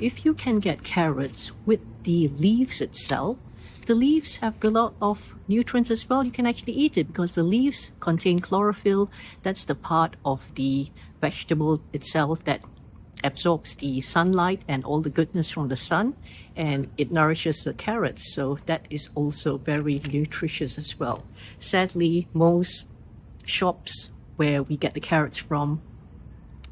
If you can get carrots with the leaves itself, the leaves have a lot of nutrients as well. You can actually eat it because the leaves contain chlorophyll. That's the part of the vegetable itself that absorbs the sunlight and all the goodness from the sun, and it nourishes the carrots. So that is also very nutritious as well. Sadly, most shops where we get the carrots from,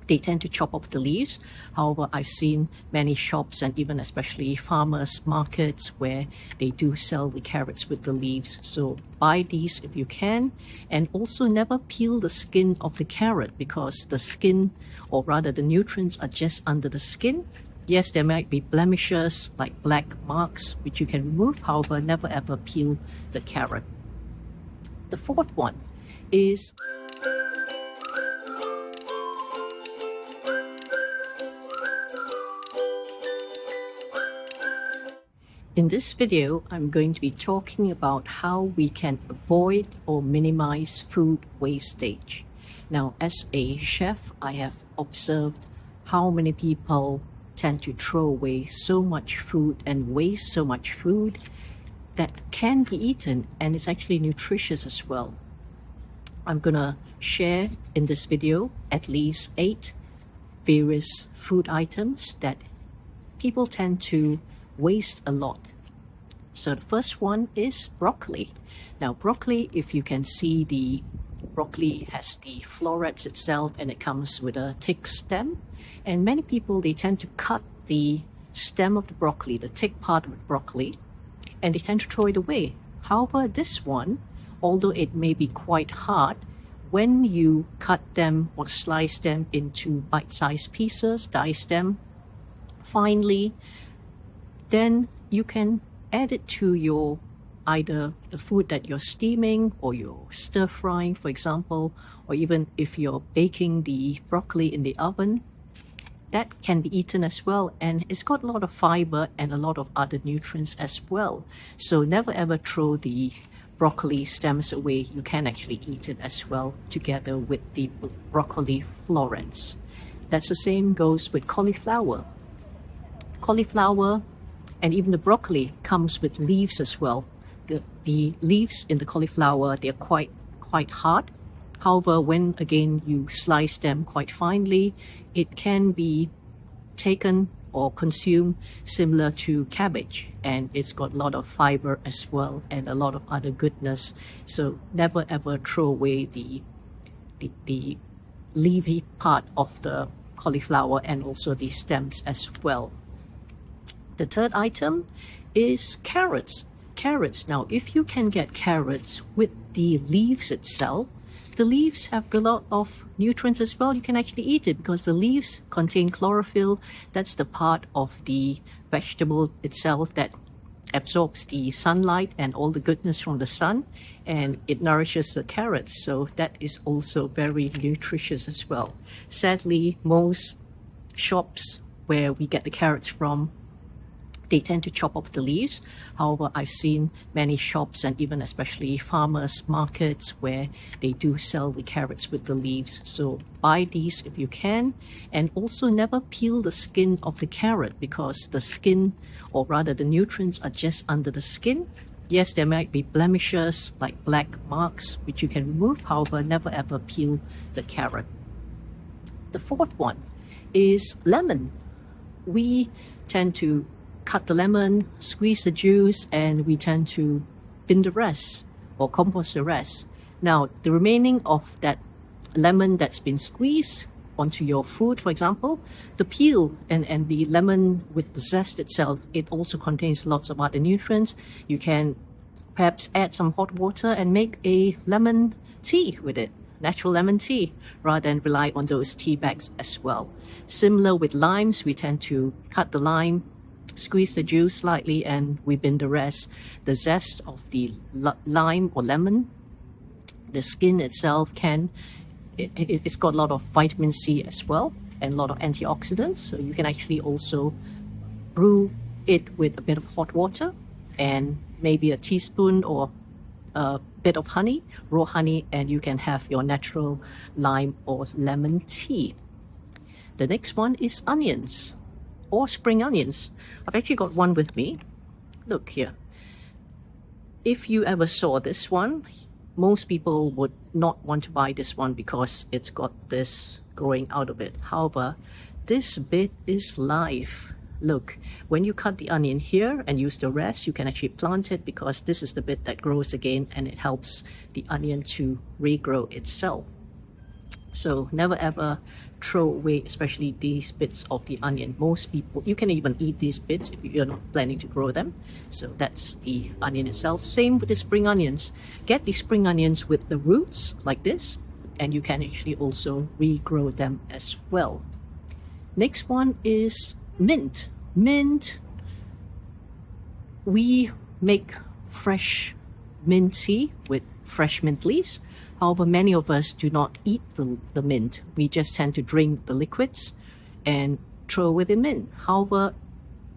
they tend to chop off the leaves. However, I've seen many shops and even especially farmers markets where they do sell the carrots with the leaves. So buy these if you can, and also never peel the skin of the carrot because the skin, or rather the nutrients, are just under the skin. Yes, there might be blemishes like black marks which you can remove. However, never ever peel the carrot. The fourth one is in this video, I'm going to be talking about how we can avoid or minimize food wastage. Now, as a chef, I have observed how many people tend to throw away so much food and waste so much food that can be eaten, and it's actually nutritious as well. I'm gonna share in this video at least 8 various food items that people tend to waste a lot. So the first one is broccoli. Now broccoli, if you can see, the broccoli has the florets itself and it comes with a thick stem, and many people, they tend to cut the stem of the broccoli, the thick part of the broccoli, and they tend to throw it away. However, this one, although it may be quite hard, when you cut them or slice them into bite-sized pieces, dice them finely, then you can add it to your either the food that you're steaming or you're stir frying, for example, or even if you're baking the broccoli in the oven. That can be eaten as well, and it's got a lot of fiber and a lot of other nutrients as well. So never ever throw the broccoli stems away. You can actually eat it as well together with the broccoli florets. That's the same goes with cauliflower. Cauliflower and even the broccoli comes with leaves as well. The leaves in the cauliflower, they're quite hard. However, when again you slice them quite finely, it can be taken or consumed similar to cabbage, and it's got a lot of fiber as well and a lot of other goodness. So never ever throw away the leafy part of the cauliflower and also the stems as well. The third item is carrots. Carrots. Now, if you can get carrots with the leaves itself, the leaves have a lot of nutrients as well. You can actually eat it because the leaves contain chlorophyll. That's the part of the vegetable itself that absorbs the sunlight and all the goodness from the sun, and it nourishes the carrots. So that is also very nutritious as well. Sadly, most shops where we get the carrots from, they tend to chop off the leaves. However, I've seen many shops and even especially farmers markets where they do sell the carrots with the leaves. So buy these if you can, and also never peel the skin of the carrot because the skin, or rather the nutrients, are just under the skin. Yes, there might be blemishes like black marks which you can remove. However, never ever peel the carrot. The fourth one is lemon. We tend to cut the lemon, squeeze the juice, and we tend to bin the rest or compost the rest. Now, the remaining of that lemon that's been squeezed onto your food, for example, the peel and the lemon with the zest itself, it also contains lots of other nutrients. You can perhaps add some hot water and make a lemon tea with it, natural lemon tea, rather than rely on those tea bags as well. Similar with limes, we tend to cut the lime, squeeze the juice slightly, and we bin the rest. The zest of the lime or lemon, the skin itself it's got a lot of vitamin C as well and a lot of antioxidants. So you can actually also brew it with a bit of hot water and maybe a teaspoon or a bit of honey, raw honey, and you can have your natural lime or lemon tea. The next one is onions. or spring onions. I've actually got one with me. Look here. If you ever saw this one, most people would not want to buy this one because it's got this growing out of it. However, this bit is live. Look, when you cut the onion here and use the rest, you can actually plant it because this is the bit that grows again and it helps the onion to regrow itself. So never ever throw away, especially these bits of the onion. Most people, you can even eat these bits if you're not planning to grow them. So that's the onion itself. Same with the spring onions. Get the spring onions with the roots like this, and you can actually also regrow them as well. Next one is mint. Mint, we make fresh mint tea with fresh mint leaves. However, many of us do not eat the mint. We just tend to drink the liquids and throw away the mint. However,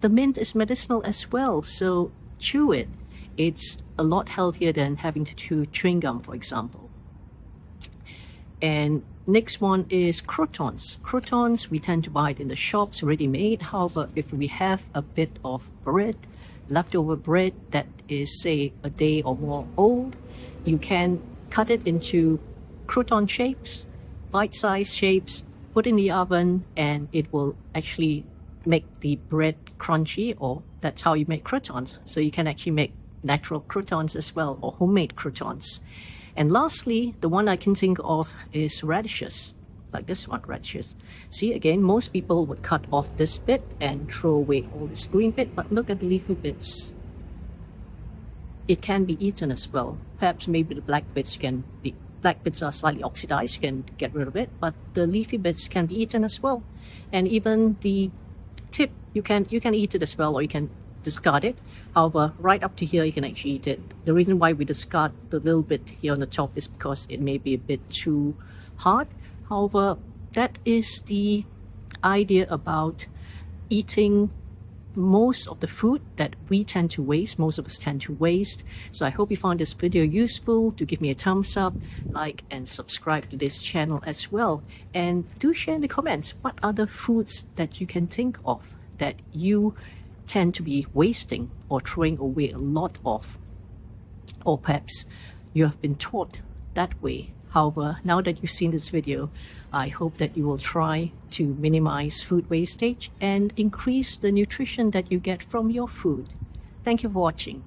the mint is medicinal as well, so chew it. It's a lot healthier than having to chew chewing gum, for example. And next one is croutons. Croutons, we tend to buy it in the shops ready made. However, if we have a bit of bread, leftover bread that is, say, a day or more old, you can cut it into crouton shapes, bite-sized shapes, put in the oven, and it will actually make the bread crunchy, or that's how you make croutons. So you can actually make natural croutons as well, or homemade croutons. And lastly, the one I can think of is radishes, like this one, radishes. See, again, most people would cut off this bit and throw away all this green bit, but look at the leafy bits. It can be eaten as well. Perhaps maybe the black bits can be, black bits are slightly oxidized, you can get rid of it, but the leafy bits can be eaten as well. And even the tip, you can eat it as well, or you can discard it. However, right up to here, you can actually eat it. The reason why we discard the little bit here on the top is because it may be a bit too hard. However, that is the idea about eating most of the food that we tend to waste, most of us tend to waste. So I hope you found this video useful. Do give me a thumbs up, like, and subscribe to this channel as well. And do share in the comments what other foods that you can think of that you tend to be wasting or throwing away a lot of, or perhaps you have been taught that way. However, now that you've seen this video, I hope that you will try to minimize food wastage and increase the nutrition that you get from your food. Thank you for watching.